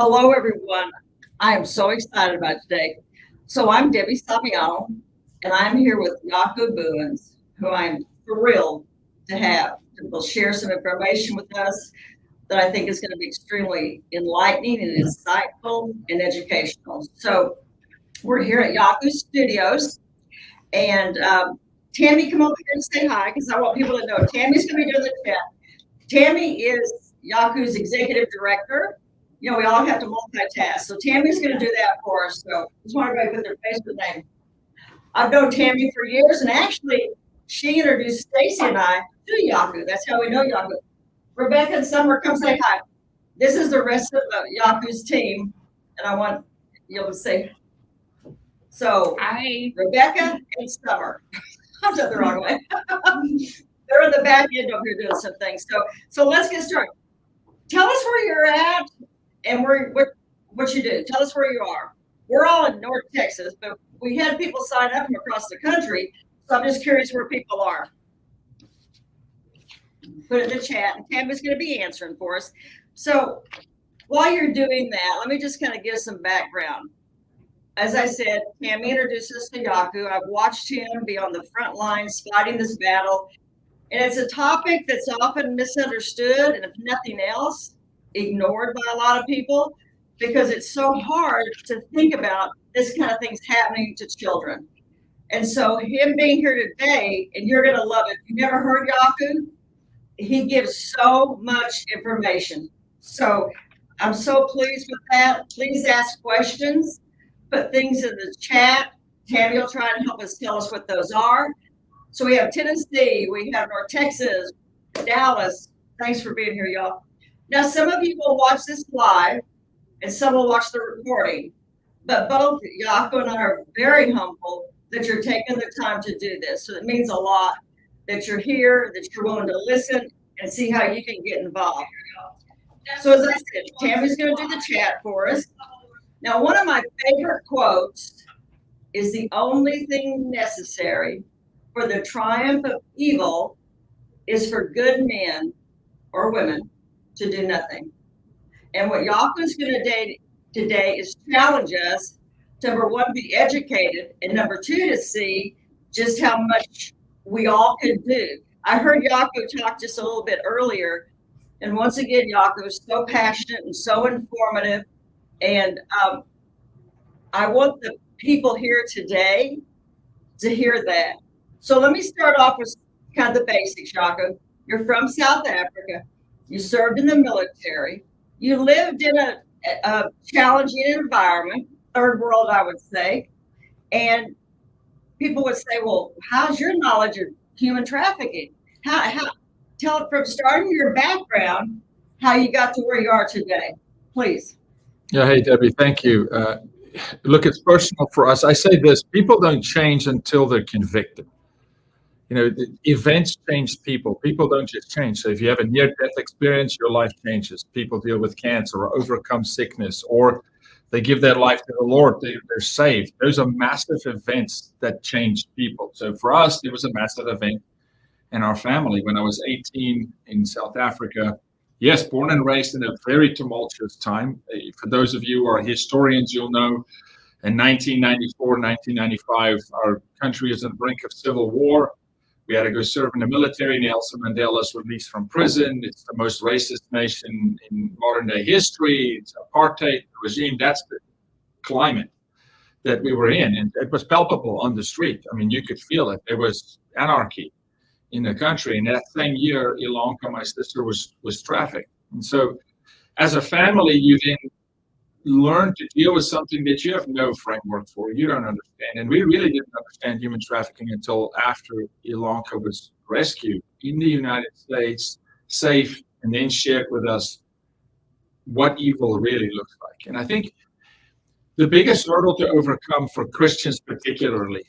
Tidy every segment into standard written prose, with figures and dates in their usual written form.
Hello, everyone. I am so excited about today. So I'm Debbie Saviano, and I'm here with Jaco Booyens, who I'm thrilled to have. Will share some information with us that I think is going to be extremely enlightening and insightful and educational. So we're here at Jaco Studios, and Tammy, come over here and say hi because I want people to know Tammy's going to be doing the chat. Tammy is Jaco's executive director. You know, we all have to multitask. So Tammy's going to do that for us. So just want everybody to put their face with name. I've known Tammy for years, and actually, she introduced Stacy and I to Jaco. That's how we know Jaco. Rebecca and Summer, come say hi. This is the rest of Jaco's team, and I want you to say so. Hi, Rebecca and Summer. I'm said the wrong way. They're in the back end over here doing some things. So let's get started. Tell us where you're at and what you do. Tell us where you are. We're all in North Texas, but we had people sign up from across the country. So I'm just curious where people are. Put it in the chat, and Tammy's going to be answering for us. So while you're doing that, let me just kind of give some background. As I said, Tammy introduced us to Jaco. I've watched him be on the front lines fighting this battle. And it's a topic that's often misunderstood, and if nothing else, ignored by a lot of people, because it's so hard to think about this kind of things happening to children. And so him being here today, and you're going to love it. If you never heard Jaco, he gives so much information. So I'm so pleased with that. Please ask questions, put things in the chat. Tammy will try and help us tell us what those are. So we have Tennessee, we have North Texas, Dallas. Thanks for being here, y'all. Now, some of you will watch this live, and some will watch the recording. But both Jaco and I are very humble that you're taking the time to do this. So it means a lot that you're here, that you're willing to listen and see how you can get involved. So as I said, Tammy's going to do the chat for us. Now, one of my favorite quotes is the only thing necessary for the triumph of evil is for good men or women to do nothing. And what Jaco's going to do today is challenge us to, number one, be educated, and number two, to see just how much we all can do. I heard Jaco talk just a little bit earlier, and once again, Jaco is so passionate and so informative, and I want the people here today to hear that. So let me start off with kind of the basics, Jaco. You're from South Africa. You served in the military. You lived in a challenging environment, third world, I would say. And people would say, well, how's your knowledge of human trafficking? Tell it from starting your background, how you got to where you are today, please. Yeah, hey, Debbie, thank you. Look, it's personal for us. I say this, people don't change until they're convicted. You know, events change people. People don't just change. So if you have a near-death experience, your life changes. People deal with cancer or overcome sickness, or they give their life to the Lord. They're saved. Those are massive events that change people. So for us, it was a massive event in our family when I was 18 in South Africa. Yes, born and raised in a very tumultuous time. For those of you who are historians, you'll know in 1994, 1995, our country is on the brink of civil war. We had to go serve in the military. Nelson Mandela was released from prison. It's the most racist nation in modern day history. It's an apartheid regime. That's the climate that we were in. And it was palpable on the street. I mean, you could feel it. There was anarchy in the country. And that same year, Ilonka, my sister, was trafficked. And so as a family, you then learn to deal with something that you have no framework for, you don't understand. And we really didn't understand human trafficking until after Ilonka was rescued in the United States, safe, and then shared with us what evil really looks like. And I think the biggest hurdle to overcome for Christians particularly,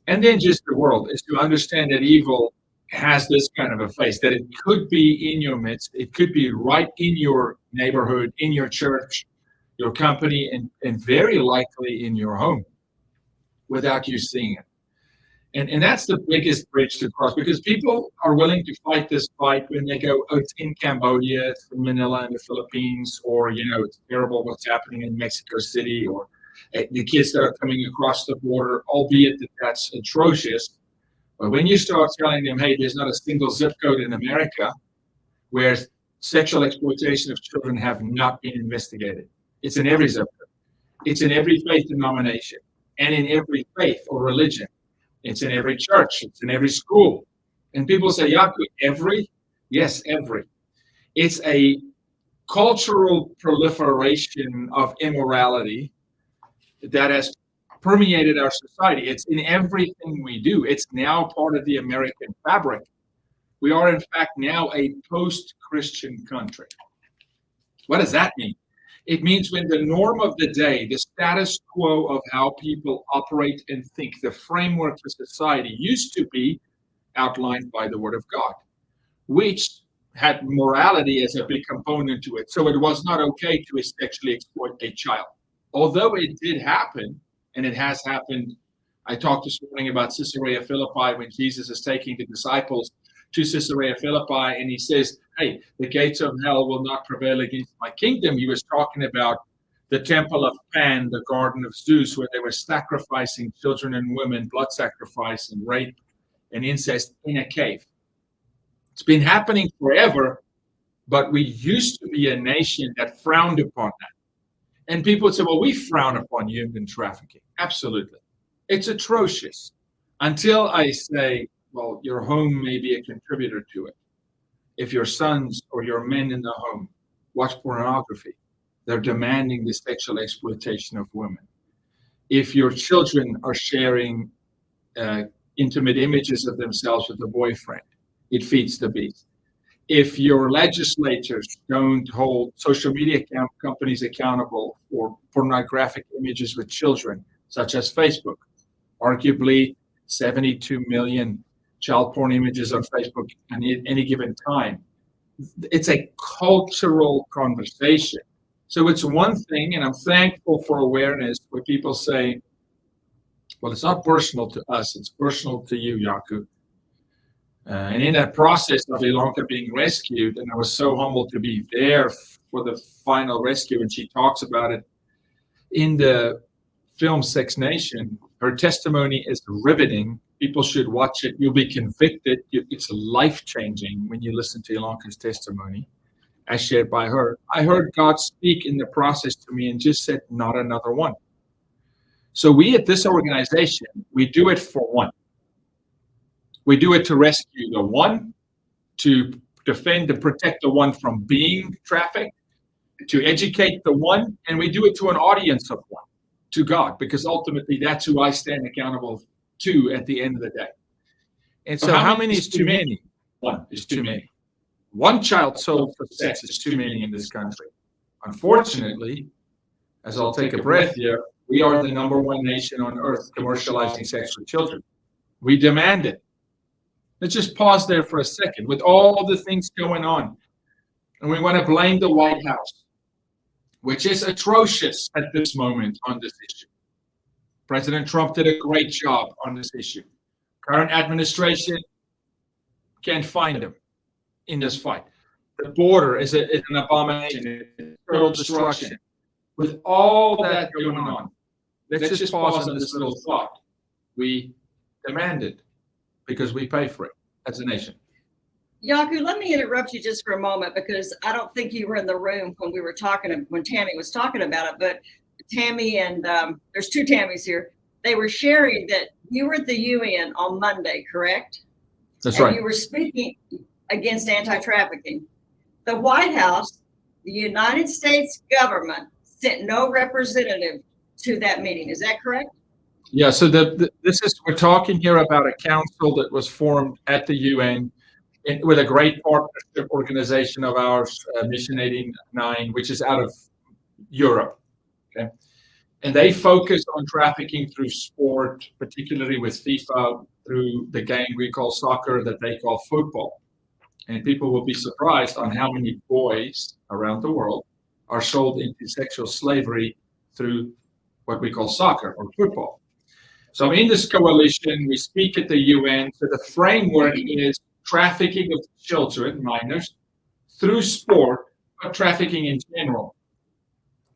and then just the world, is to understand that evil has this kind of a face, that it could be in your midst, it could be right in your neighborhood, in your church, your company, and very likely in your home without you seeing it. And that's the biggest bridge to cross, because people are willing to fight this fight when they go, oh, it's in Cambodia, it's in Manila in the Philippines, or, it's terrible what's happening in Mexico City, or the kids that are coming across the border, albeit that that's atrocious. But when you start telling them, hey, there's not a single zip code in America where sexual exploitation of children have not been investigated. It's in every zip code. It's in every faith denomination and in every faith or religion. It's in every church. It's in every school. And people say, Jaco, every? Yes, every. It's a cultural proliferation of immorality that has permeated our society. It's in everything we do. It's now part of the American fabric. We are, in fact, now a post-Christian country. What does that mean? It means when the norm of the day, the status quo of how people operate and think, the framework for society used to be outlined by the Word of God, which had morality as a big component to it. So it was not okay to sexually exploit a child. Although it did happen, and it has happened. I talked this morning about Caesarea Philippi when Jesus is taking the disciples to Caesarea Philippi, and he says, hey, the gates of hell will not prevail against my kingdom. He was talking about the temple of Pan, the garden of Zeus, where they were sacrificing children and women, blood sacrifice and rape and incest in a cave. It's been happening forever, but we used to be a nation that frowned upon that. And people would say, well, we frown upon human trafficking. Absolutely. It's atrocious. Until I say, well, your home may be a contributor to it. If your sons or your men in the home watch pornography, they're demanding the sexual exploitation of women. If your children are sharing intimate images of themselves with a boyfriend, it feeds the beast. If your legislators don't hold social media companies accountable for pornographic images with children, such as Facebook, arguably 72 million child porn images on Facebook at any given time. It's a cultural conversation. So it's one thing, and I'm thankful for awareness where people say, well, it's not personal to us, it's personal to you, Jaco. And in that process of Ilonka being rescued, and I was so humbled to be there for the final rescue, and she talks about it in the film Sex Nation. Her testimony is riveting. People should watch it. You'll be convicted. It's life-changing when you listen to Ilonka's testimony, as shared by her. I heard God speak in the process to me and just said, not another one. So we at this organization, we do it for one. We do it to rescue the one, to defend and protect the one from being trafficked, to educate the one, and we do it to an audience of one, to God, because ultimately that's who I stand accountable to at the end of the day. And so how many is too many? One is too many. One child sold for sex is too many in this country. Unfortunately, as I'll take a breath here, we are the number one nation on earth commercializing sex with children. We demand it. Let's just pause there for a second with all the things going on. And we want to blame the White House, which is atrocious at this moment on this issue. President Trump did a great job on this issue. Current administration can't find him in this fight. The border is an abomination, it's total destruction. With all that going on, let's just pause on this little thought. We demand it because we pay for it as a nation. Jaco, let me interrupt you just for a moment, because I don't think you were in the room when we were talking, when Tammy was talking about it, but Tammy and there's two Tammys here. They were sharing that you were at the UN on Monday, correct? That's right. You were speaking against anti-trafficking. The White House, the United States government, sent no representative to that meeting. Is that correct? Yeah. So we're talking here about a council that was formed at the UN with a great partnership organization of ours, Mission 89, which is out of Europe. Okay. And they focus on trafficking through sport, particularly with FIFA, through the game we call soccer that they call football. And people will be surprised on how many boys around the world are sold into sexual slavery through what we call soccer or football. So in this coalition, we speak at the UN. So the framework is trafficking of children, minors, through sport, but trafficking in general.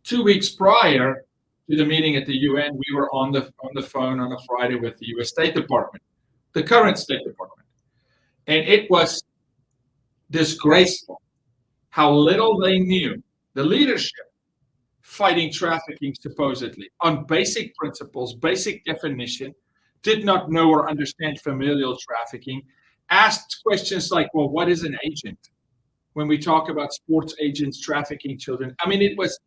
2 weeks prior to the meeting at the UN, we were on the phone on a Friday with the U.S. State Department, the current State Department, and it was disgraceful how little they knew, the leadership fighting trafficking supposedly on basic principles, basic definition, did not know or understand familial trafficking, asked questions like, well, what is an agent? When we talk about sports agents trafficking children, I mean, it was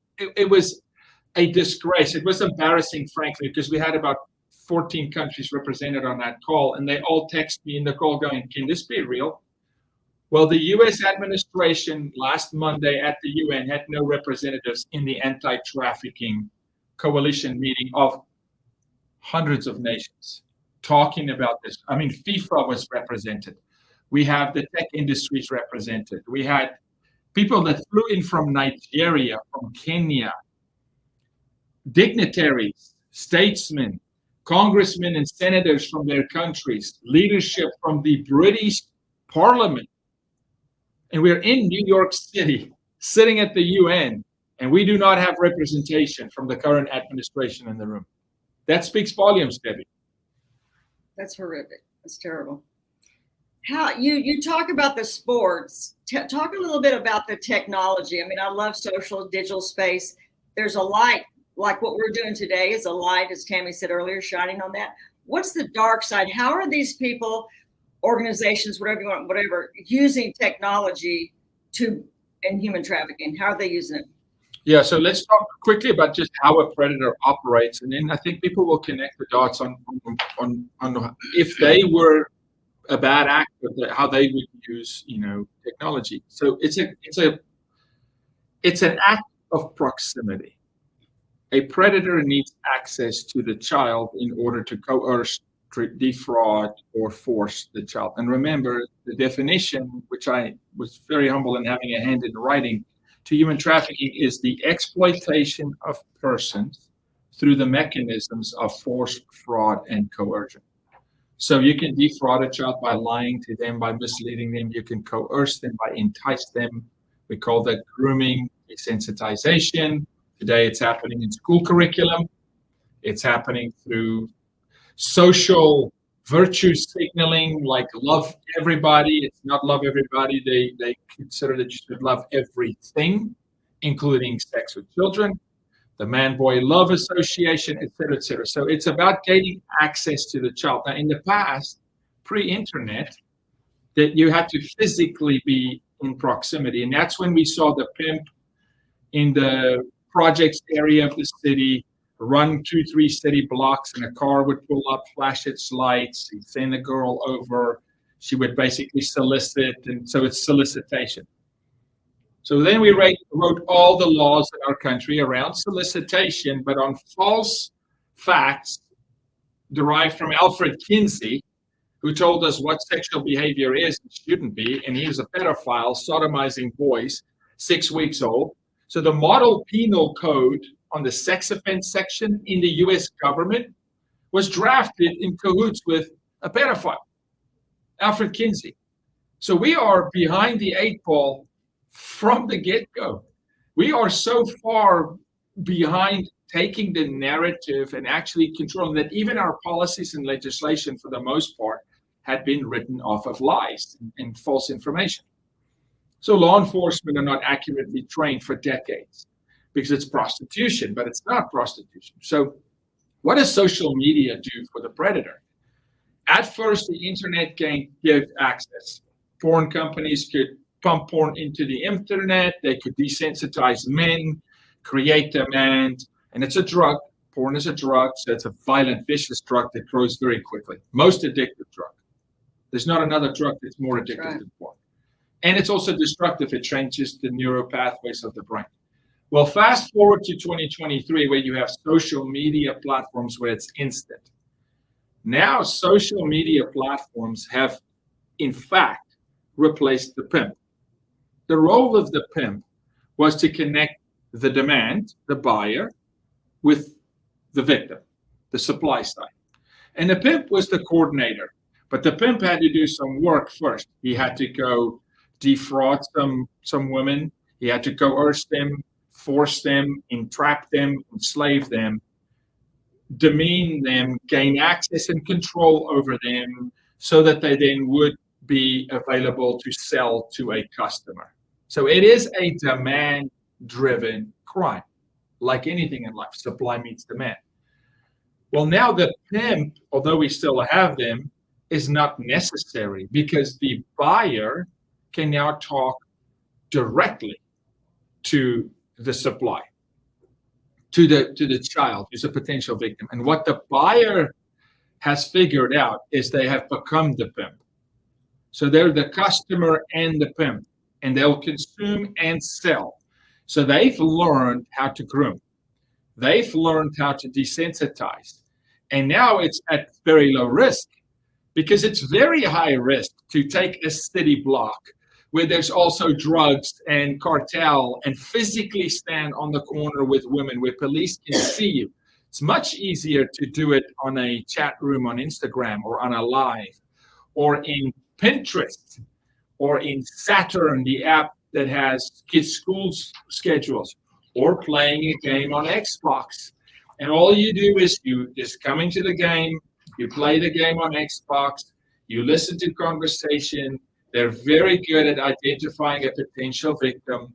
a disgrace. It was embarrassing, frankly, because we had about 14 countries represented on that call, and they all text me in the call going, can this be real? Well, the U.S. administration last Monday at the UN had no representatives in the anti-trafficking coalition meeting of hundreds of nations talking about this. I mean, FIFA was represented. We have the tech industries represented. We had people that flew in from Nigeria, from Kenya, dignitaries, statesmen, congressmen and senators from their countries, leadership from the British Parliament. And we're in New York City, sitting at the UN, and we do not have representation from the current administration in the room. That speaks volumes, Debbie. That's horrific. That's terrible. How you talk about the sports, talk a little bit about the technology. I mean, I love social digital space. There's a light, like what we're doing today is a light, as Tammy said earlier, shining on that. What's the dark side? How are these people, organizations, whatever you want, whatever, using technology in human trafficking? How are they using it? Yeah, so let's talk quickly about just how a predator operates, and then I think people will connect the dots on if they were a bad actor, how they would use technology. So it's an act of proximity. A predator needs access to the child in order to coerce, defraud, or force the child. And remember, the definition, which I was very humble in having a hand in writing, to human trafficking is the exploitation of persons through the mechanisms of force, fraud, and coercion. So you can defraud a child by lying to them, by misleading them. You can coerce them, by entice them. We call that grooming, desensitization. Today it's happening in school curriculum. It's happening through social virtue signaling, like love everybody. It's not love everybody. They consider that you should love everything, including sex with children, the man-boy love association, et cetera, et cetera. So it's about gaining access to the child. Now, in the past, pre-internet, that you had to physically be in proximity. And that's when we saw the pimp in the projects area of the city run 2-3 city blocks, and a car would pull up, flash its lights, he'd send a girl over, she would basically solicit, and so it's solicitation. So then we wrote all the laws in our country around solicitation, but on false facts derived from Alfred Kinsey, who told us what sexual behavior is and shouldn't be, and he was a pedophile sodomizing boys, 6 weeks old. So the model penal code on the sex offense section in the US government was drafted in cahoots with a pedophile, Alfred Kinsey. So we are behind the 8 ball from the get-go. We are so far behind taking the narrative and actually controlling that even our policies and legislation, for the most part, had been written off of lies and false information. So law enforcement are not accurately trained for decades because it's prostitution, but it's not prostitution. So what does social media do for the predator? At first, the internet gave access. Porn companies could pump porn into the internet. They could desensitize men, create demand, and it's a drug. Porn is a drug, so it's a violent, vicious drug that grows very quickly. Most addictive drug. There's not another drug that's more addictive than porn. And it's also destructive. It changes the neural pathways of the brain. Well, fast forward to 2023, where you have social media platforms where it's instant. Now, social media platforms have, in fact, replaced the pimp. The role of the pimp was to connect the demand, the buyer, with the victim, the supply side. And the pimp was the coordinator. But the pimp had to do some work first. He had to go defraud some women. He had to coerce them, force them, entrap them, enslave them, demean them, gain access and control over them so that they then would be available to sell to a customer. So it is a demand-driven crime. Like anything in life, supply meets demand. Well, now the pimp, although we still have them, is not necessary because the buyer can now talk directly to the supply, to the child who's a potential victim. And what the buyer has figured out is they have become the pimp. So they're the customer and the pimp, and they'll consume and sell. So they've learned how to groom. They've learned how to desensitize. And now it's at very low risk because it's very high risk to take a city block where there's also drugs and cartel and physically stand on the corner with women where police can see you. It's much easier to do it on a chat room on Instagram or on a live or in Pinterest or in Saturn, the app that has kids' school schedules, or playing a game on Xbox. And all you do is you just come into the game, you play the game on Xbox, you listen to conversation. They're very good at identifying a potential victim.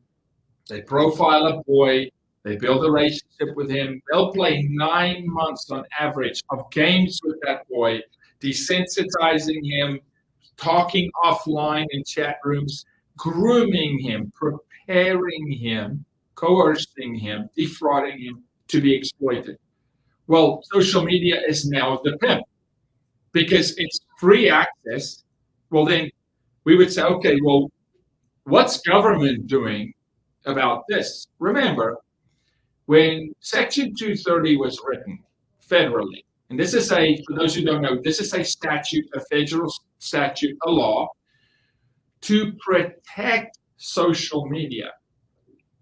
They profile a boy, they build a relationship with him. They'll play 9 months on average of games with that boy, desensitizing him, talking offline in chat rooms, grooming him, preparing him, coercing him, defrauding him to be exploited. Well, social media is now the pimp because it's free access. Well, then we would say, okay, well, what's government doing about this? Remember, when Section 230 was written federally, and this is for those who don't know, this is a statute, a federal statute, a law to protect social media.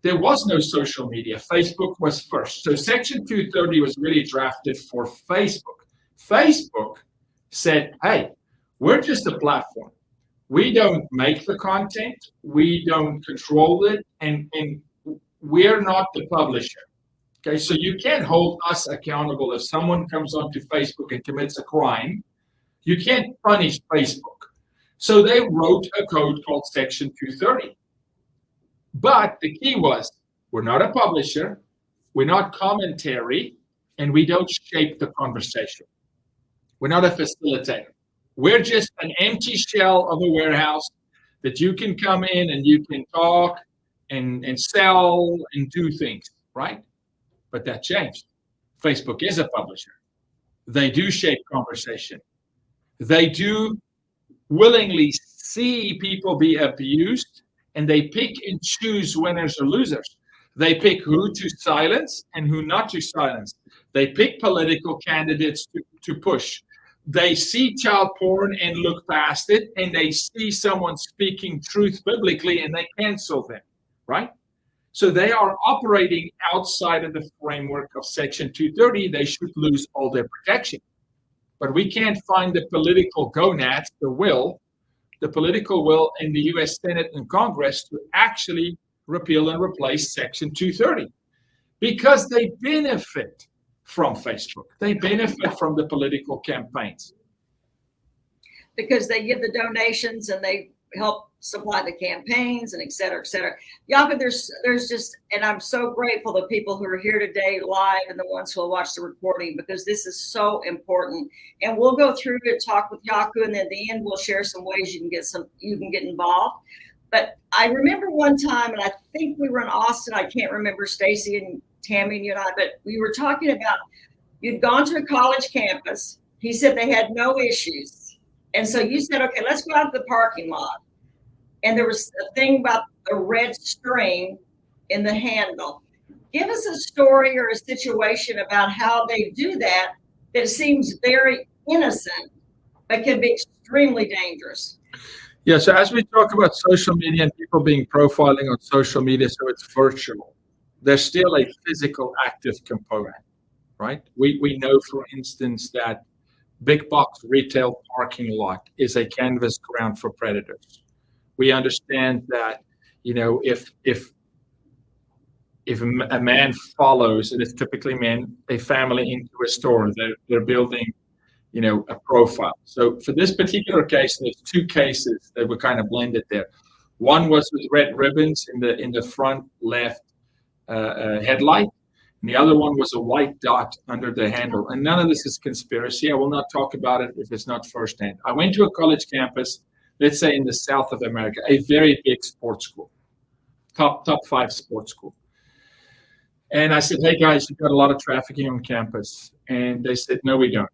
There was no social media. Facebook was first. So Section 230 was really drafted for Facebook. Facebook said, hey, we're just a platform. We don't make the content. We don't control it. And we're not the publisher. Okay, so you can't hold us accountable if someone comes onto Facebook and commits a crime. You can't punish Facebook. So they wrote a code called Section 230. But the key was, we're not a publisher, we're not commentary, and we don't shape the conversation. We're not a facilitator. We're just an empty shell of a warehouse that you can come in and you can talk and sell and do things, right? But that changed. Facebook is a publisher. They do shape conversation. They do willingly see people be abused, and they pick and choose winners or losers. They pick who to silence and who not to silence. They pick political candidates to push. They see child porn and look past it, and they see someone speaking truth biblically and they cancel them, right? So they are operating outside of the framework of Section 230. They should lose all their protection. But we can't find the political gonads, the political will in the U.S. Senate and Congress to actually repeal and replace Section 230 because they benefit from Facebook. They benefit from the political campaigns. Because they give the donations and they help supply the campaigns and et cetera, et cetera. Jaco, there's just, and I'm so grateful to people who are here today live and the ones who will watch the recording because this is so important. And we'll go through to talk with Jaco, and then at the end we'll share some ways you can get involved. But I remember one time, and I think we were in Austin. I can't remember, Stacy and Tammy and you and I, but we were talking about you'd gone to a college campus. He said they had no issues. And so you said, okay, let's go out to the parking lot. And there was a thing about a red string in the handle. Give us a story or a situation about how they do that seems very innocent, but can be extremely dangerous. Yeah, so as we talk about social media and people being profiling on social media, so it's virtual, there's still a physical active component, right? We know, for instance, that big box retail parking lot is a canvas ground for predators. We understand that, if a man follows, and it's typically men, a family into a store, they're building, a profile. So for this particular case, there's two cases that were kind of blended there. One was with red ribbons in the front left headlight, and the other one was a white dot under the handle. And none of this is conspiracy. I will not talk about it if it's not firsthand. I went to a college campus, let's say in the south of America, a very big sports school, top 5 sports school. And I said, hey guys, you've got a lot of trafficking on campus. And they said, no, we don't.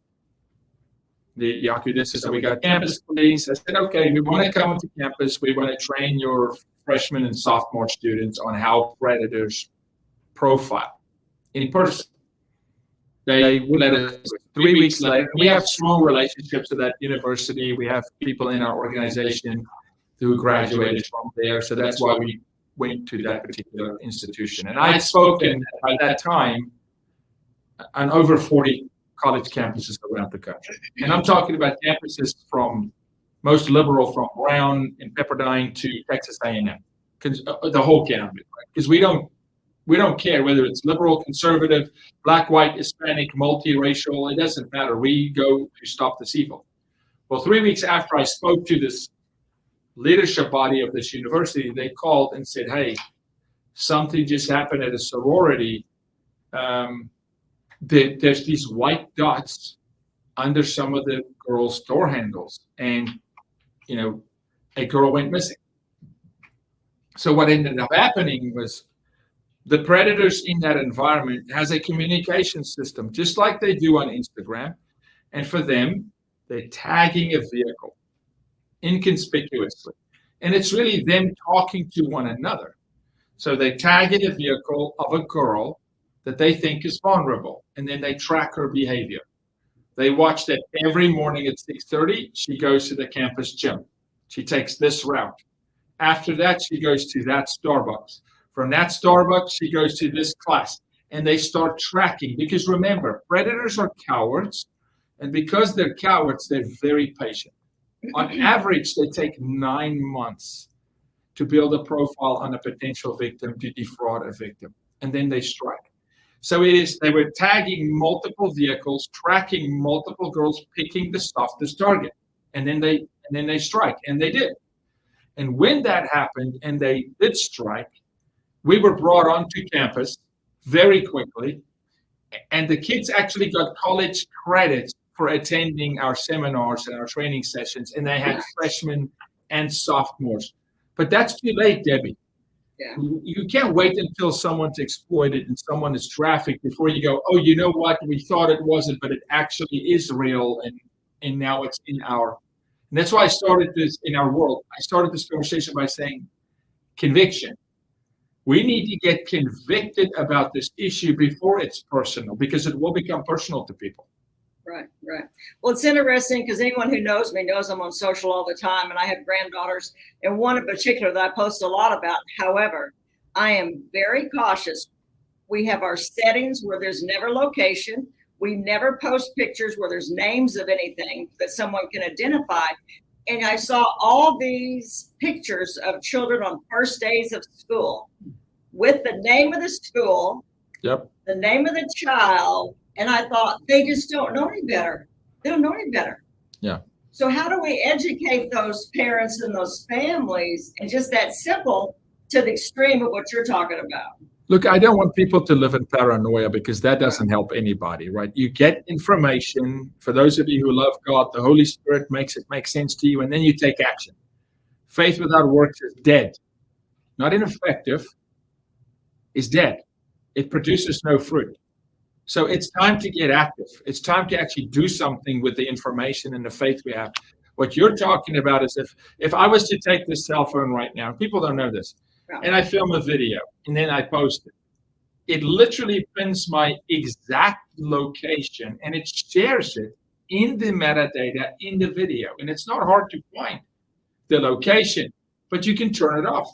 Jaco, this is how we got campus police. I said, okay, we want to come to campus. We want to train your freshman and sophomore students on how predators profile in person. They would let us 3 weeks later. We have strong relationships with that university. We have people in our organization who graduated from there. So that's why we went to that particular institution. And I had spoken at that time on over 40 college campuses around the country. And I'm talking about campuses from most liberal, from Brown and Pepperdine to Texas A&M, the whole gamut, right? Because we don't care whether it's liberal, conservative, black, white, Hispanic, multiracial. It doesn't matter. We go to stop this evil. Well, 3 weeks after I spoke to this leadership body of this university, they called and said, hey, something just happened at a sorority. There's these white dots under some of the girls' door handles, and a girl went missing. So what ended up happening was the predators in that environment has a communication system, just like they do on Instagram. And for them, they're tagging a vehicle inconspicuously. And it's really them talking to one another. So they tag in a vehicle of a girl that they think is vulnerable, and then they track her behavior. They watch that every morning at 6:30, she goes to the campus gym. She takes this route. After that, she goes to that Starbucks. From that Starbucks, she goes to this class. And they start tracking, because remember, predators are cowards. And because they're cowards, they're very patient. On average, they take 9 months to build a profile on a potential victim, to defraud a victim. And then they strike. So they were tagging multiple vehicles, tracking multiple girls, picking the softest target. And then they strike. And they did. And when that happened and they did strike, we were brought onto campus very quickly. And the kids actually got college credits for attending our seminars and our training sessions. And they had freshmen and sophomores. But that's too late, Debbie. Yeah. You can't wait until someone's exploited and someone is trafficked before you go, oh, you know what? We thought it wasn't, but it actually is real. And now it's in our. And that's why I started this in our world. I started this conversation by saying conviction. We need to get convicted about this issue before it's personal, because it will become personal to people. Right. Well, it's interesting because anyone who knows me knows I'm on social all the time, and I have granddaughters, and one in particular that I post a lot about. However, I am very cautious. We have our settings where there's never location. We never post pictures where there's names of anything that someone can identify. And I saw all these pictures of children on first days of school with the name of the school, Yep, the name of the child. And I thought, they just don't know any better. They don't know any better. Yeah. So how do we educate those parents and those families, and just that simple to the extreme of what you're talking about? Look, I don't want people to live in paranoia, because that doesn't help anybody, right? You get information. For those of you who love God, the Holy Spirit makes it make sense to you, and then you take action. Faith without works is dead. Not ineffective, is dead. It produces no fruit. So it's time to get active. It's time to actually do something with the information and the faith we have. What you're talking about is if I was to take this cell phone right now, people don't know this, and I film a video and then I post it, it literally pins my exact location and it shares it in the metadata in the video. And it's not hard to find the location, but you can turn it off.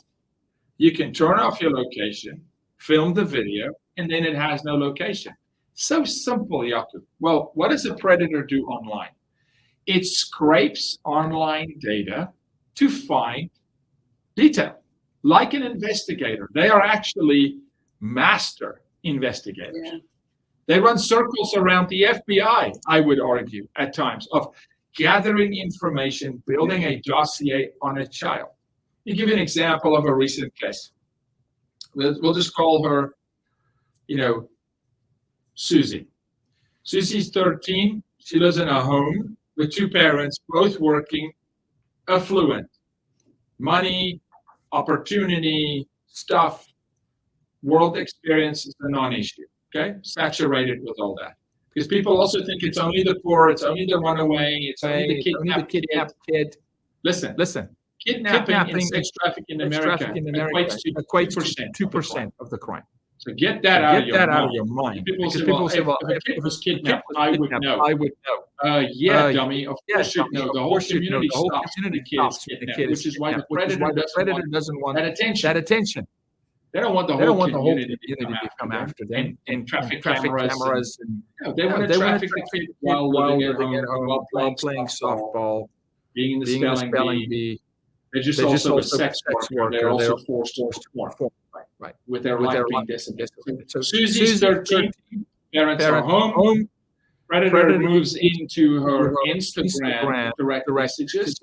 You can turn off your location, film the video, and then it has no location. So simple, Jaco. Well, what does a predator do online? It scrapes online data to find detail. Like an investigator, they are actually master investigators. Yeah. They run circles around the FBI, I would argue, at times, of gathering information, building a dossier on a child. I'll give you an example of a recent case. We'll just call her, Susie. Susie's 13. She lives in a home with two parents, both working, affluent. Money, opportunity, stuff, world experience is a non-issue. Okay? Saturated with all that. Because people also think it's only the poor, it's only the runaway, it's only the kidnapped kid. Listen. Kidnapping and sex trafficking in America equates to 2% of the crime. So get that out of your mind. People say, well, if a kid was kidnapped, I would know. Yeah, dummy. Of course you'd know. The whole community stops when the kid is kidnapped, which is why the predator doesn't want that attention. They don't want the whole community to come after them. And traffic cameras. They want to traffic the kid while living at home, while playing softball, being in the spelling bee. They're just also a sex worker. They're also forced to perform. Right. With their life being decimated. So Susie's 13, parents are home. Predator moves into her Instagram direct messages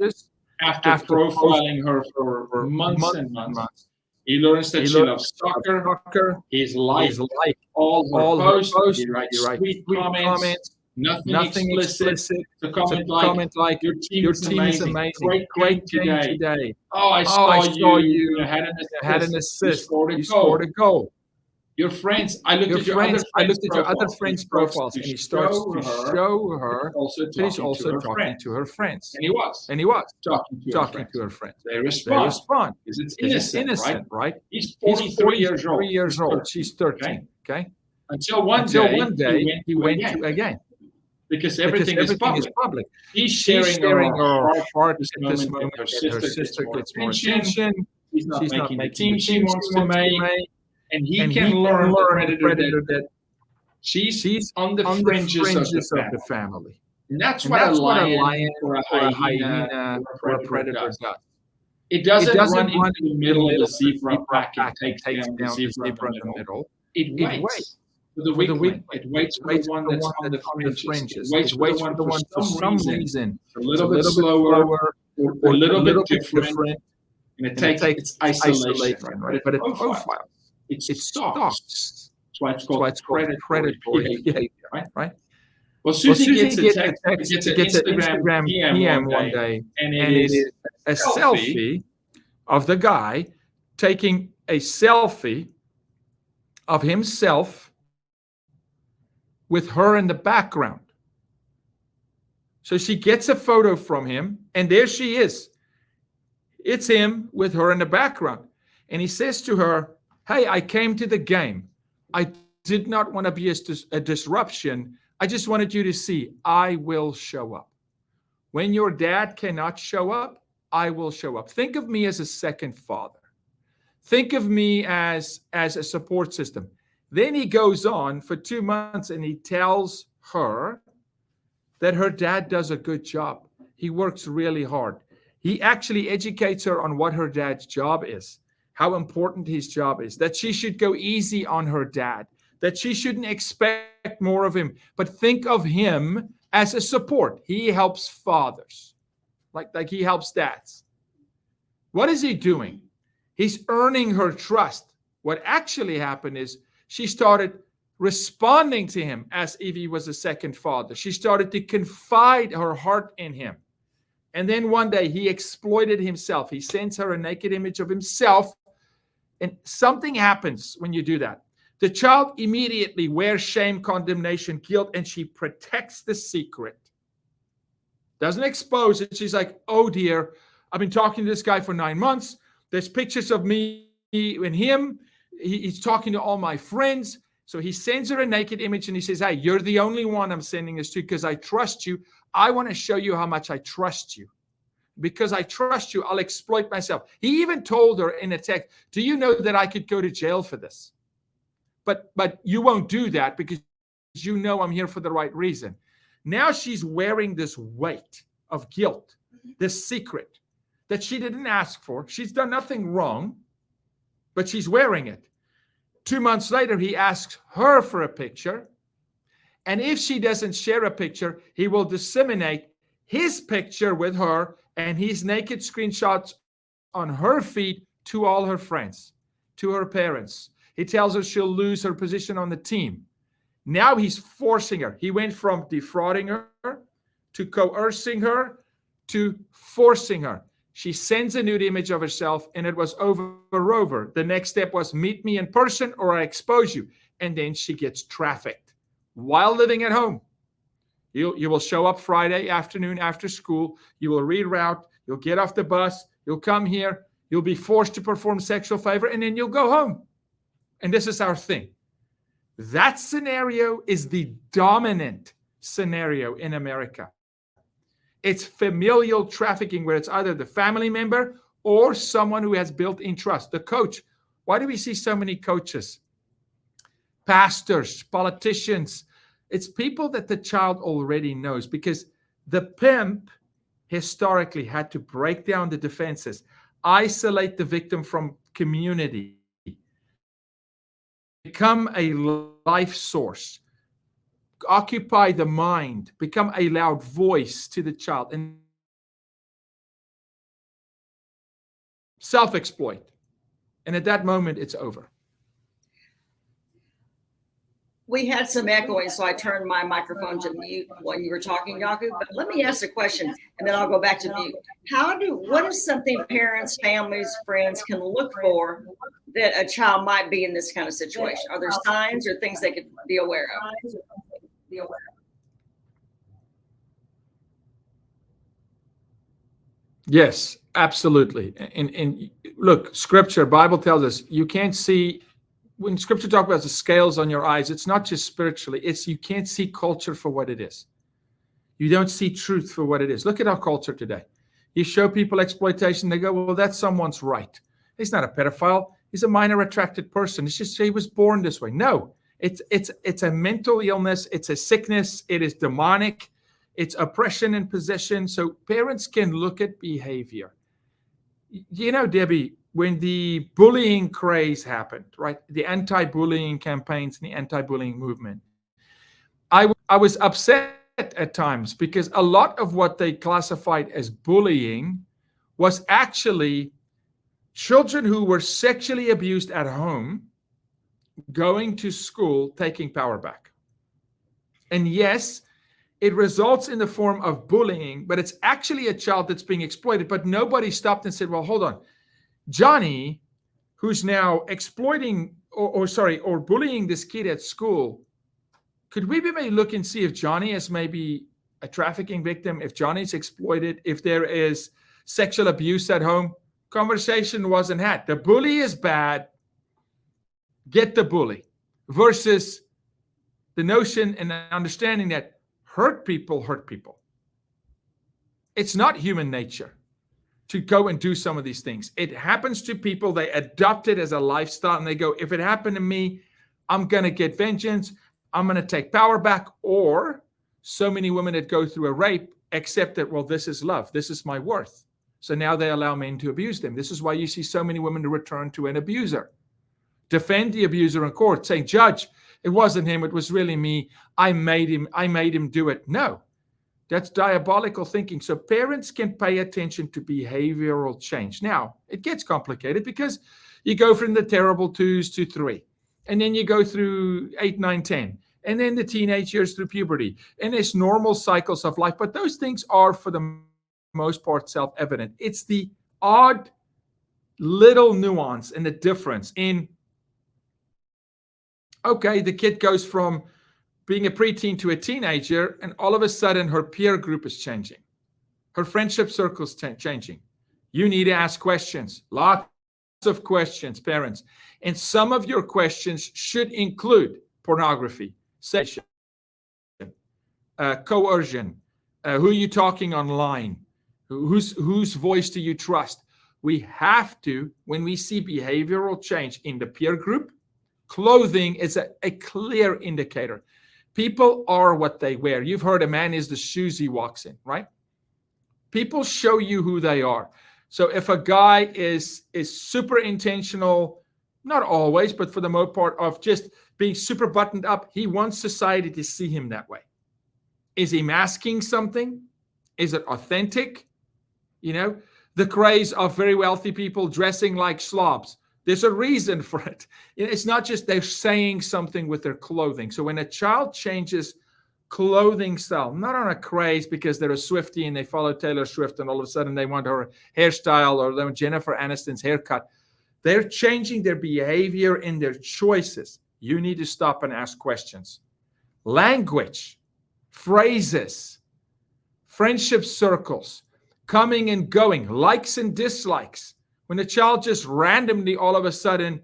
after profiling her for months and months. He learns that she loves soccer. He's liked all her posts. He writes sweet comments. Nothing explicit. To comment like your team is amazing. Great game today. Oh, I saw you. You had an assist. You scored a goal. Your friends. I looked at your other friends' profiles, and he starts to show her that he's also talking to her friends. And he was talking to her friends. They respond because it's innocent, right? He's 43 years old. She's 13. Okay. Until one day he went to again. Because everything is public. He's sharing her heart at this moment. Her sister gets more attention. She's not making the team she wants to make. And he can learn the predator that she's on the fringes of the family. And that's what a lion or a hyena or a predator does. It doesn't run into the middle of the zebra pack and takes down the zebra in the middle. It waits. The weak, it waits for the one that's on the fringes. It waits for the one for some reason. A little bit slower, or a little bit different. And it takes its isolation, right? But it profiles. It stalks. That's why it's called predatory behavior, right? Well, Susie gets an Instagram PM one day, and it is a selfie of the guy taking a selfie of himself with her in the background. So she gets a photo from him, and there she is. It's him with her in the background. And he says to her, hey, I came to the game. I did not want to be a disruption. I just wanted you to see, I will show up. When your dad cannot show up, I will show up. Think of me as a second father. Think of me as a support system. Then he goes on for 2 months and he tells her that her dad does a good job. He works really hard. He actually educates her on what her dad's job is, how important his job is, that she should go easy on her dad, that she shouldn't expect more of him, but think of him as a support. He helps fathers, like he helps dads. What is he doing? He's earning her trust. What actually happened is she started responding to him as if he was a second father. She started to confide her heart in him. And then one day he exploited himself. He sends her a naked image of himself. And something happens when you do that. The child immediately wears shame, condemnation, guilt, and she protects the secret. Doesn't expose it. She's like, oh dear, I've been talking to this guy for 9 months. There's pictures of me and him. He's talking to all my friends. So he sends her a naked image and he says, hey, you're the only one I'm sending this to because I trust you. I want to show you how much I trust you. Because I trust you, I'll exploit myself. He even told her in a text, do you know that I could go to jail for this? But you won't do that because you know I'm here for the right reason. Now she's wearing this weight of guilt, this secret that she didn't ask for. She's done nothing wrong, but she's wearing it. 2 months later, he asks her for a picture. And if she doesn't share a picture, he will disseminate his picture with her and his naked screenshots on her feed to all her friends, to her parents. He tells her she'll lose her position on the team. Now he's forcing her. He went from defrauding her to coercing her to forcing her. She sends a nude image of herself, and it was over. The next step was meet me in person or I expose you. And then she gets trafficked while living at home. You will show up Friday afternoon after school. You will reroute. You'll get off the bus. You'll come here. You'll be forced to perform sexual favor, and then you'll go home. And this is our thing. That scenario is the dominant scenario in America. It's familial trafficking, where it's either the family member or someone who has built-in trust. The coach. Why do we see so many coaches? Pastors, politicians. It's people that the child already knows, because the pimp historically had to break down the defenses, isolate the victim from community, become a life source, occupy the mind, become a loud voice to the child, and self-exploit. And at that moment, it's over. We had some echoing, so I turned my microphone to mute when you were talking, Jaco. But let me ask a question, and then I'll go back to mute. What is something parents, families, friends can look for that a child might be in this kind of situation? Are there signs or things they could be aware of? Yes, absolutely. And look, Scripture, Bible tells us you can't see. When Scripture talks about the scales on your eyes, it's not just spiritually. It's you can't see culture for what it is. You don't see truth for what it is. Look at our culture today. You show people exploitation, they go, well, that's someone's right. He's not a pedophile. He's a minor attracted person. It's just he was born this way. No, it's a mental illness. It's a sickness. It is demonic. It's oppression and possession. So parents can look at behavior. You know, Debbie, when the bullying craze happened, right? The anti-bullying campaigns and the anti-bullying movement, I was upset at times because a lot of what they classified as bullying was actually children who were sexually abused at home, going to school, taking power back. And yes, it results in the form of bullying, but it's actually a child that's being exploited. But nobody stopped and said, well, hold on. Johnny, who's now exploiting or bullying this kid at school, could we maybe look and see if Johnny is maybe a trafficking victim, if Johnny's exploited, if there is sexual abuse at home? Conversation wasn't had. The bully is bad. Get the bully. Versus the notion and understanding that hurt people hurt people. It's not human nature to go and do some of these things. It happens to people. They adopt it as a lifestyle, and they go, if it happened to me, I'm going to get vengeance. I'm going to take power back. Or so many women that go through a rape accept that, well, this is love. This is my worth. So now they allow men to abuse them. This is why you see so many women to return to an abuser. Defend the abuser in court, saying, Judge, it wasn't him. It was really me. I made him do it. No. That's diabolical thinking. So parents can pay attention to behavioral change. Now, it gets complicated because you go from the terrible 2s to 3, and then you go through 8, 9, 10, and then the teenage years through puberty. And there's normal cycles of life, but those things are, for the most part, self-evident. It's the odd little nuance and the difference in, okay, the kid goes from being a preteen to a teenager, and all of a sudden her peer group is changing. Her friendship circle is changing. You need to ask questions, lots of questions, parents. And some of your questions should include pornography, sexual, coercion, who are you talking online, whose voice do you trust? We have to, when we see behavioral change in the peer group, clothing is a clear indicator. People are what they wear. You've heard a man is the shoes he walks in, right? People show you who they are. So if a guy is super intentional, not always, but for the most part, of just being super buttoned up, he wants society to see him that way. Is he masking something? Is it authentic? You know, the craze of very wealthy people dressing like slobs. There's a reason for it. It's not just they're saying something with their clothing. So when a child changes clothing style, not on a craze because they're a Swiftie and they follow Taylor Swift and all of a sudden they want her hairstyle or they want Jennifer Aniston's haircut. They're changing their behavior and their choices. You need to stop and ask questions. Language, phrases, friendship circles, coming and going, likes and dislikes. When a child just randomly all of a sudden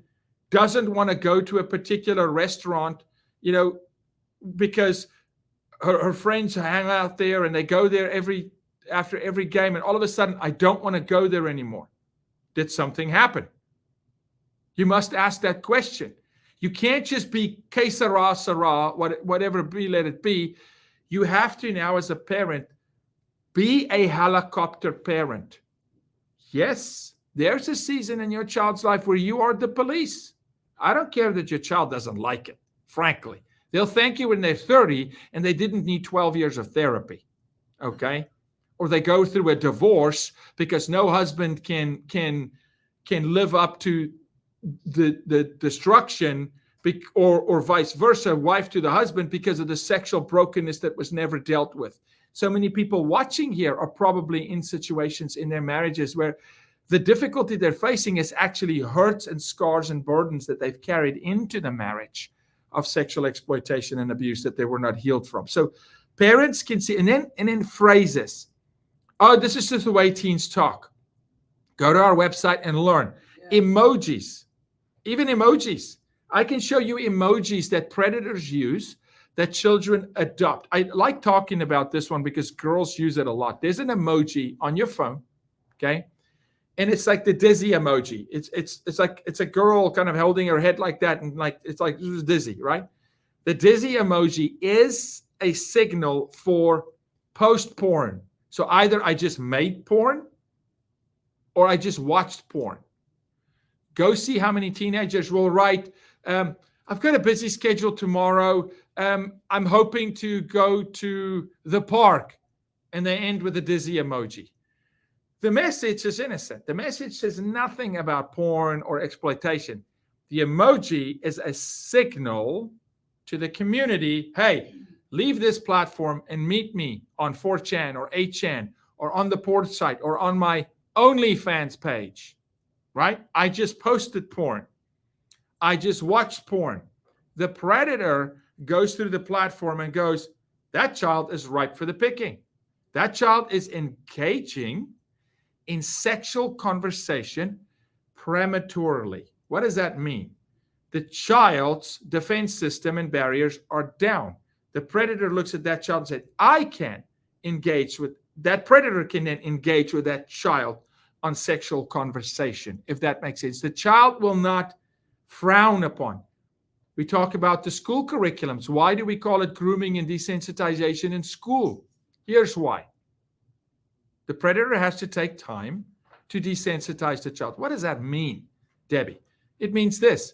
doesn't want to go to a particular restaurant, because her friends hang out there and they go there after every game, and all of a sudden, I don't want to go there anymore. Did something happen? You must ask that question. You can't just be que sera, whatever be, let it be. You have to now, as a parent, be a helicopter parent. Yes, there's a season in your child's life where you are the police. I don't care that your child doesn't like it, frankly. They'll thank you when they're 30 and they didn't need 12 years of therapy, okay? Or they go through a divorce because no husband can live up to the destruction, or vice versa, wife to the husband, because of the sexual brokenness that was never dealt with. So many people watching here are probably in situations in their marriages where the difficulty they're facing is actually hurts and scars and burdens that they've carried into the marriage of sexual exploitation and abuse that they were not healed from. So parents can see, and then phrases. Oh, this is just the way teens talk. Go to our website and learn. Yeah. Emojis, even emojis. I can show you emojis that predators use that children adopt. I like talking about this one because girls use it a lot. There's an emoji on your phone, okay? And it's like the dizzy emoji. It's like it's a girl kind of holding her head like that, and like it's like dizzy, right? The dizzy emoji is a signal for post porn. So either I just made porn or I just watched porn. Go see how many teenagers will write, I've got a busy schedule tomorrow. I'm hoping to go to the park. And they end with a dizzy emoji. The message is innocent. The message says nothing about porn or exploitation. The emoji is a signal to the community, hey, leave this platform and meet me on 4chan or 8chan or on the porn site or on my OnlyFans page, right? I just posted porn. I just watched porn. The predator goes through the platform and goes, that child is ripe for the picking. That child is engaging in sexual conversation prematurely. What does that mean? The child's defense system and barriers are down. The predator looks at that child and says, I can engage with, that predator can then engage with that child on sexual conversation, if that makes sense. The child will not frown upon. We talk about the school curriculums. Why do we call it grooming and desensitization in school? Here's why. The predator has to take time to desensitize the child. What does that mean, Debbie? It means this.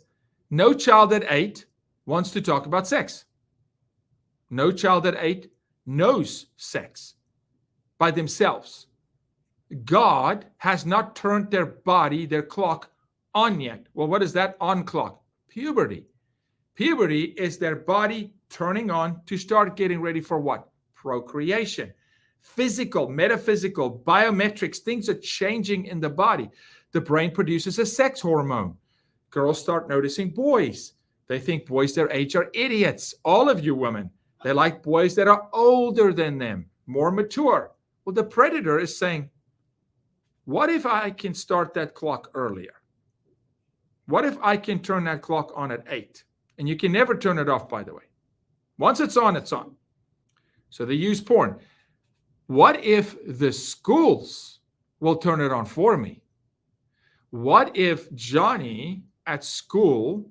No child at 8 wants to talk about sex. No child at 8 knows sex by themselves. God has not turned their body, their clock on yet. Well, what is that on clock? Puberty. Puberty is their body turning on to start getting ready for what? Procreation. Physical, metaphysical, biometrics, things are changing in the body. The brain produces a sex hormone. Girls start noticing boys. They think boys their age are idiots. All of you women, they like boys that are older than them, more mature. Well, the predator is saying, what if I can start that clock earlier? What if I can turn that clock on at 8? And you can never turn it off, by the way. Once it's on, it's on. So they use porn. What if the schools will turn it on for me? What if Johnny at school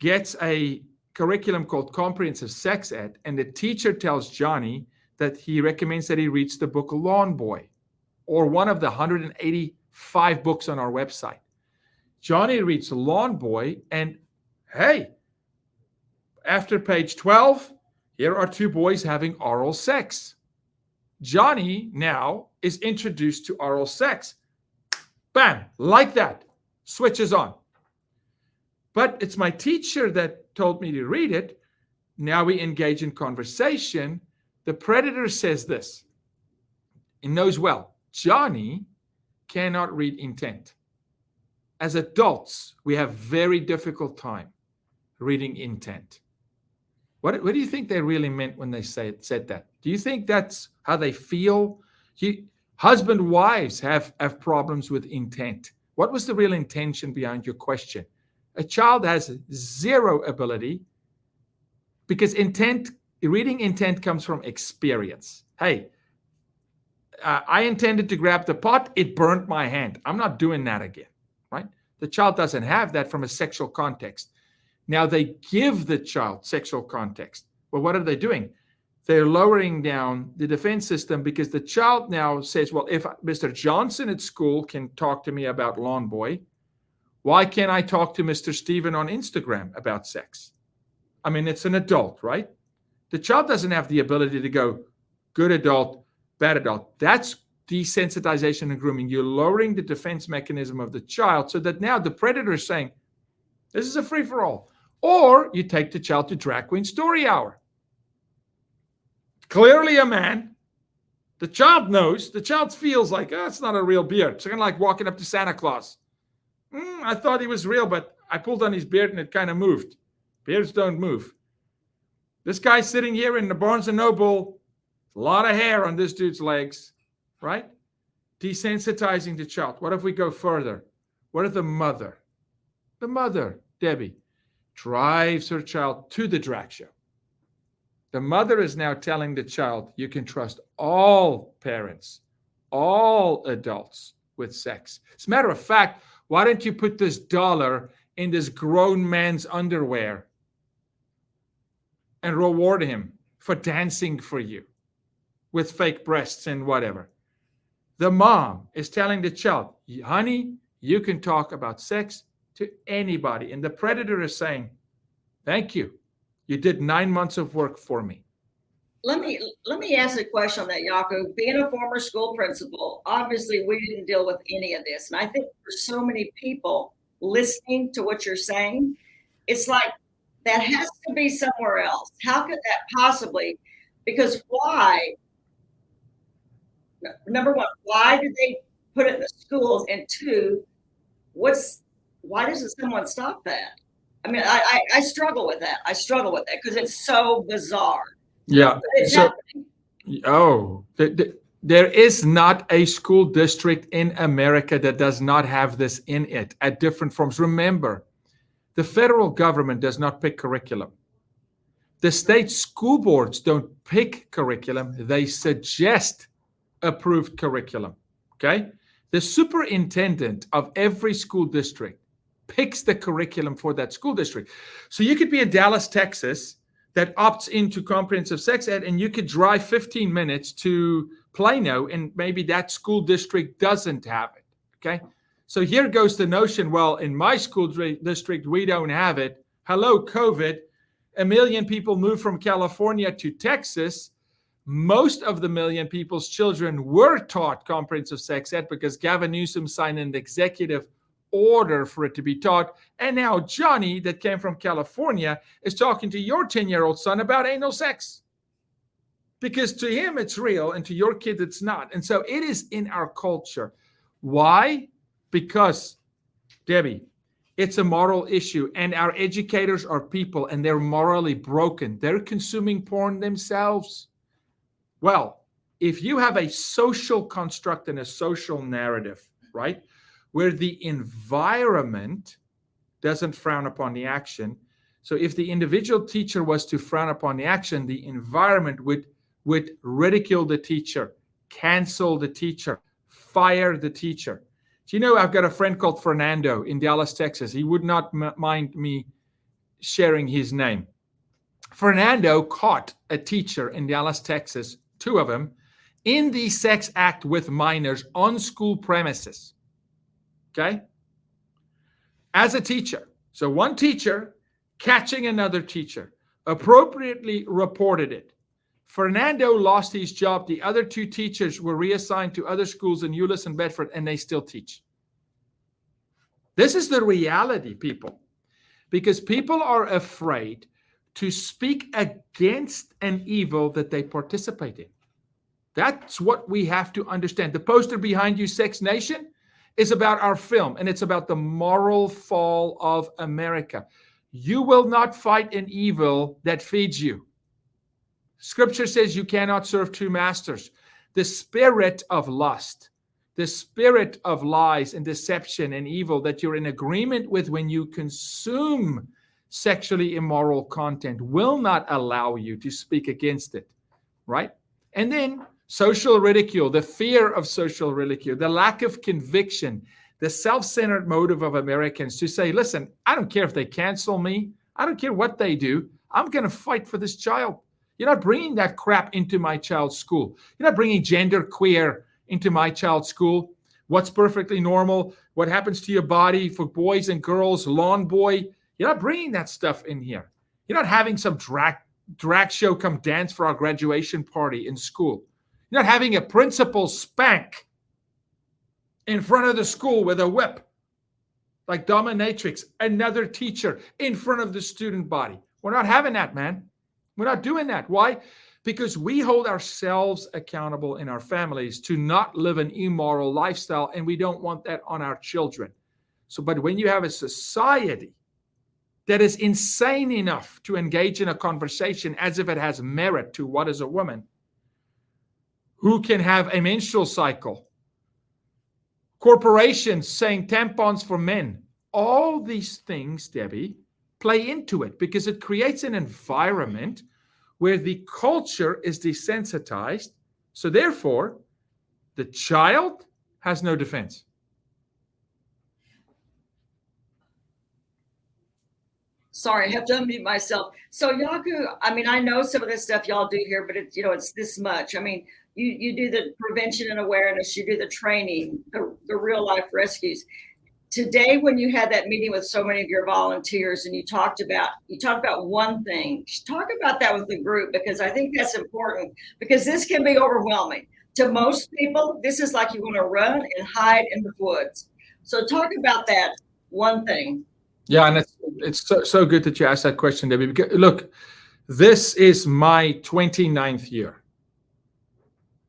gets a curriculum called Comprehensive Sex Ed, and the teacher tells Johnny that he recommends that he reads the book Lawn Boy? or one of the 185 books on our website. Johnny reads Lawn Boy, and hey, after page 12, here are two boys having oral sex. Johnny now is introduced to oral sex. Bam, like that, switches on. But it's my teacher that told me to read it. Now we engage in conversation. The predator says this. He knows well, Johnny cannot read intent. As adults, we have very difficult time reading intent. What do you think they really meant when they said that? Do you think that's how they feel? Husband, wives have problems with intent. What was the real intention behind your question? A child has zero ability because reading intent comes from experience. Hey, I intended to grab the pot. It burned my hand. I'm not doing that again, right? The child doesn't have that from a sexual context. Now they give the child sexual context. Well, what are they doing? They're lowering down the defense system because the child now says, well, if Mr. Johnson at school can talk to me about Lawn Boy, why can't I talk to Mr. Steven on Instagram about sex? I mean, it's an adult, right? The child doesn't have the ability to go good adult, bad adult. That's desensitization and grooming. You're lowering the defense mechanism of the child so that now the predator is saying, this is a free-for-all. Or you take the child to drag queen story hour. Clearly a man. The child knows. The child feels like, oh, it's not a real beard. It's kind of like walking up to Santa Claus. I thought he was real, but I pulled on his beard and it kind of moved. Beards don't move. This guy sitting here in the Barnes & Noble, a lot of hair on this dude's legs, right? Desensitizing the child. What if we go further? What if the mother, Debbie, drives her child to the drag show? The mother is now telling the child, you can trust all parents, all adults with sex. As a matter of fact, why don't you put this dollar in this grown man's underwear and reward him for dancing for you with fake breasts and whatever? The mom is telling the child, honey, you can talk about sex to anybody. And the predator is saying, thank you. You did 9 months of work for me. Let me ask a question on that, Jaco. Being a former school principal, obviously we didn't deal with any of this. And I think for so many people listening to what you're saying, it's like that has to be somewhere else. How could that possibly? Because why? Number one, why did they put it in the schools? And two, why doesn't someone stop that? I mean, I struggle with that. I struggle with that because it's so bizarre. Yeah. There is not a school district in America that does not have this in it at different forms. Remember, the federal government does not pick curriculum. The state school boards don't pick curriculum. They suggest approved curriculum. Okay? The superintendent of every school district picks the curriculum for that school district. So you could be in Dallas, Texas, that opts into comprehensive sex ed, and you could drive 15 minutes to Plano, and maybe that school district doesn't have it. Okay? So here goes the notion, well, in my school district, we don't have it. Hello, COVID. 1 million people moved from California to Texas. Most of the 1 million people's children were taught comprehensive sex ed because Gavin Newsom signed an executive order for it to be taught. And now Johnny, that came from California, is talking to your 10-year-old son about anal sex. Because to him it's real and to your kid it's not. And so it is in our culture. Why? Because, Debbie, it's a moral issue, and our educators are people and they're morally broken. They're consuming porn themselves. Well, if you have a social construct and a social narrative, right, where the environment doesn't frown upon the action. So if the individual teacher was to frown upon the action, the environment would ridicule the teacher, cancel the teacher, fire the teacher. Do you know, I've got a friend called Fernando in Dallas, Texas. He would not mind me sharing his name. Fernando caught a teacher in Dallas, Texas, 2 of them, in the sex act with minors on school premises. Okay? As a teacher. So one teacher catching another teacher appropriately reported it. Fernando lost his job. The other two teachers were reassigned to other schools in Euless and Bedford, and they still teach. This is the reality, people, because people are afraid to speak against an evil that they participate in. That's what we have to understand. The poster behind you, Sex Nation, is about our film, and it's about the moral fall of America. You will not fight an evil that feeds you. Scripture says you cannot serve two masters. The spirit of lust, the spirit of lies and deception and evil that you're in agreement with when you consume sexually immoral content will not allow you to speak against it, right? And then social ridicule, the fear of social ridicule, the lack of conviction, the self-centered motive of Americans to say, listen, I don't care if they cancel me. I don't care what they do. I'm going to fight for this child. You're not bringing that crap into my child's school. You're not bringing gender queer into my child's school. What's perfectly normal, what happens to your body for boys and girls, lawn boy. You're not bringing that stuff in here. You're not having some drag show come dance for our graduation party in school. You're not having a principal spank in front of the school with a whip, like dominatrix, another teacher in front of the student body. We're not having that, man. We're not doing that. Why? Because we hold ourselves accountable in our families to not live an immoral lifestyle, and we don't want that on our children. So, but when you have a society that is insane enough to engage in a conversation as if it has merit to what is a woman, who can have a menstrual cycle, corporations saying tampons for men, all these things, Debbie, play into it because it creates an environment where the culture is desensitized. So therefore, the child has no defense. Sorry, I have to unmute myself. So Jaco, I mean, I know some of this stuff y'all do here, but it's, you know, it's this much. I mean, you do the prevention and awareness, you do the training, the real life rescues. Today, when you had that meeting with so many of your volunteers and you talked about one thing, talk about that with the group, because I think that's important, because this can be overwhelming. To most people, this is like you want to run and hide in the woods. So talk about that one thing. Yeah, and it's so good that you asked that question, Debbie, because look, this is my 29th year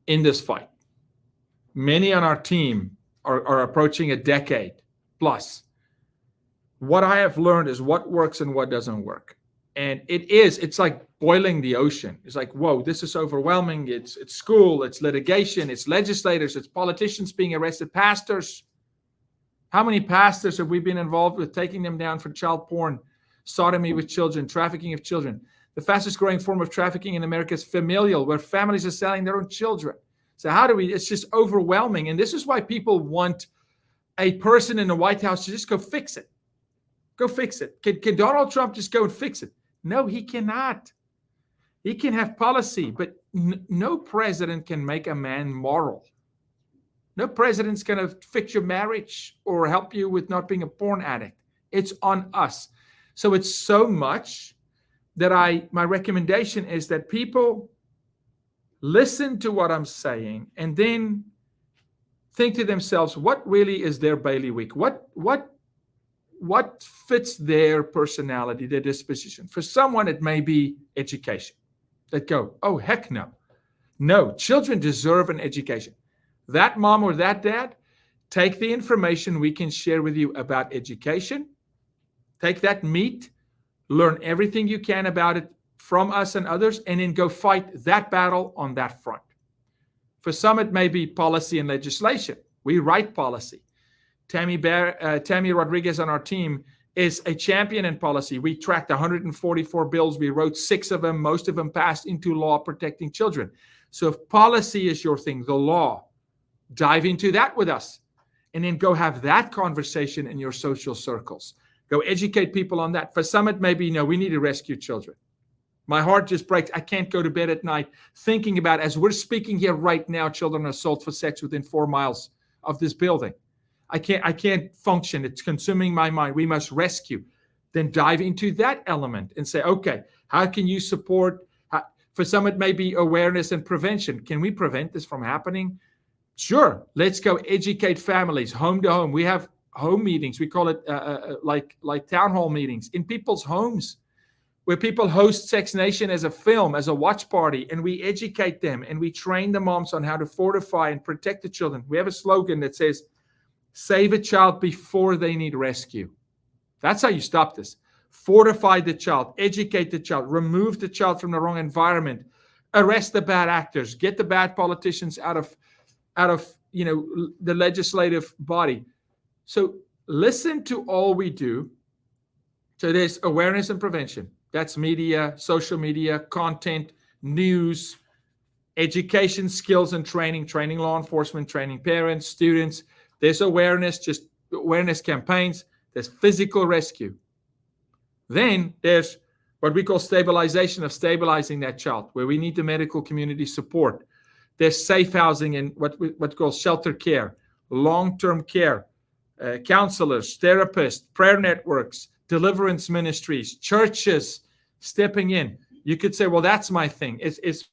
in this fight. Many on our team are approaching a decade plus. What I have learned is what works and what doesn't work. And it's like boiling the ocean. It's like, whoa, this is overwhelming. It's school, it's litigation, it's legislators, it's politicians being arrested, pastors. How many pastors have we been involved with taking them down for child porn, sodomy with children, trafficking of children? The fastest growing form of trafficking in America is familial, where families are selling their own children. So it's just overwhelming. And this is why people want a person in the White House to just go fix it. Go fix it. Can Donald Trump just go and fix it? No, he cannot. He can have policy, but no president can make a man moral. No president's going to fix your marriage or help you with not being a porn addict. It's on us. So it's so much that my recommendation is that people listen to what I'm saying and then think to themselves, what really is their bailiwick? What fits their personality, their disposition? For someone, it may be education. That go, oh, heck no. No, children deserve an education. That mom or that dad, take the information we can share with you about education. Take that meat, learn everything you can about it from us and others, and then go fight that battle on that front. For some, it may be policy and legislation. We write policy. Tammy Rodriguez on our team is a champion in policy. We tracked 144 bills. We wrote 6 of them. Most of them passed into law protecting children. So if policy is your thing, the law, dive into that with us. And then go have that conversation in your social circles. Go educate people on that. For some, it may be, no, we need to rescue children. My heart just breaks. I can't go to bed at night thinking about, as we're speaking here right now, children are sold for sex within 4 miles of this building. I can't function. It's consuming my mind. We must rescue. Then dive into that element and say, okay, how can you support? For some, it may be awareness and prevention. Can we prevent this from happening? Sure. Let's go educate families, home to home. We have home meetings. We call it like town hall meetings in people's homes, where people host Sex Nation as a film, as a watch party, and we educate them and we train the moms on how to fortify and protect the children. We have a slogan that says, save a child before they need rescue. That's how you stop this. Fortify the child, educate the child, remove the child from the wrong environment, arrest the bad actors, get the bad politicians out of the legislative body. So listen to all we do. So there's awareness and prevention. That's media, social media, content, news, education, skills and training law enforcement, training parents, students. There's awareness, just awareness campaigns. There's physical rescue. Then there's what we call stabilization, of stabilizing that child, where we need the medical community support. There's safe housing and what we call shelter care, long-term care, counselors, therapists, prayer networks, deliverance ministries, churches stepping in. You could say, well, that's my thing. It's